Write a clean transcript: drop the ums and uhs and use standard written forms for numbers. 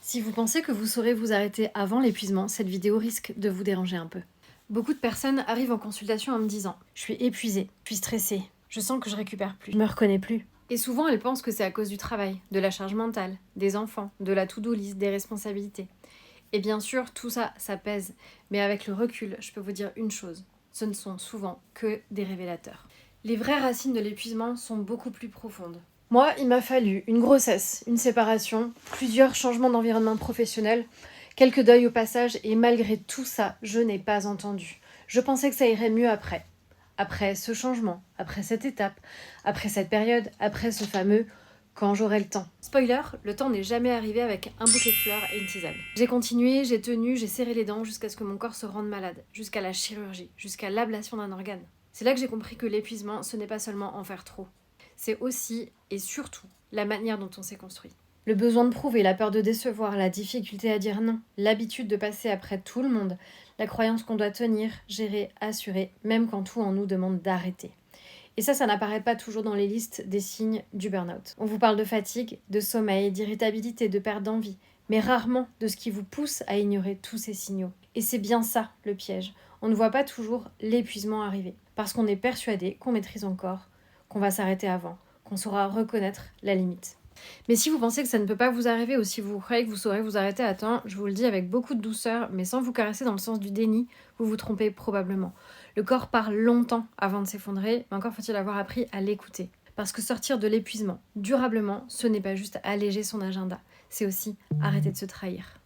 Si vous pensez que vous saurez vous arrêter avant l'épuisement, cette vidéo risque de vous déranger un peu. Beaucoup de personnes arrivent en consultation en me disant « Je suis épuisée, je suis stressée, je sens que je récupère plus, je me reconnais plus ». Et souvent, elles pensent que c'est à cause du travail, de la charge mentale, des enfants, de la to-do list, des responsabilités. Et bien sûr, tout ça, ça pèse. Mais avec le recul, je peux vous dire une chose, ce ne sont souvent que des révélateurs. Les vraies racines de l'épuisement sont beaucoup plus profondes. Moi, il m'a fallu une grossesse, une séparation, plusieurs changements d'environnement professionnel, quelques deuils au passage, et malgré tout ça, je n'ai pas entendu. Je pensais que ça irait mieux après. Après ce changement, après cette étape, après cette période, après ce fameux « quand j'aurai le temps ». Spoiler, le temps n'est jamais arrivé avec un bouquet de fleurs et une tisane. J'ai continué, j'ai tenu, j'ai serré les dents jusqu'à ce que mon corps se rende malade, jusqu'à la chirurgie, jusqu'à l'ablation d'un organe. C'est là que j'ai compris que l'épuisement, ce n'est pas seulement en faire trop. C'est aussi et surtout la manière dont on s'est construit. Le besoin de prouver, la peur de décevoir, la difficulté à dire non, l'habitude de passer après tout le monde, la croyance qu'on doit tenir, gérer, assurer, même quand tout en nous demande d'arrêter. Et ça n'apparaît pas toujours dans les listes des signes du burn-out. On vous parle de fatigue, de sommeil, d'irritabilité, de perte d'envie, mais rarement de ce qui vous pousse à ignorer tous ces signaux. Et c'est bien ça le piège. On ne voit pas toujours l'épuisement arriver, parce qu'on est persuadé qu'on maîtrise encore, qu'on va s'arrêter avant, qu'on saura reconnaître la limite. Mais si vous pensez que ça ne peut pas vous arriver ou si vous croyez que vous saurez vous arrêter à temps, je vous le dis avec beaucoup de douceur, mais sans vous caresser dans le sens du déni, vous vous trompez probablement. Le corps parle longtemps avant de s'effondrer, mais encore faut-il avoir appris à l'écouter. Parce que sortir de l'épuisement durablement, ce n'est pas juste alléger son agenda, c'est aussi arrêter de se trahir.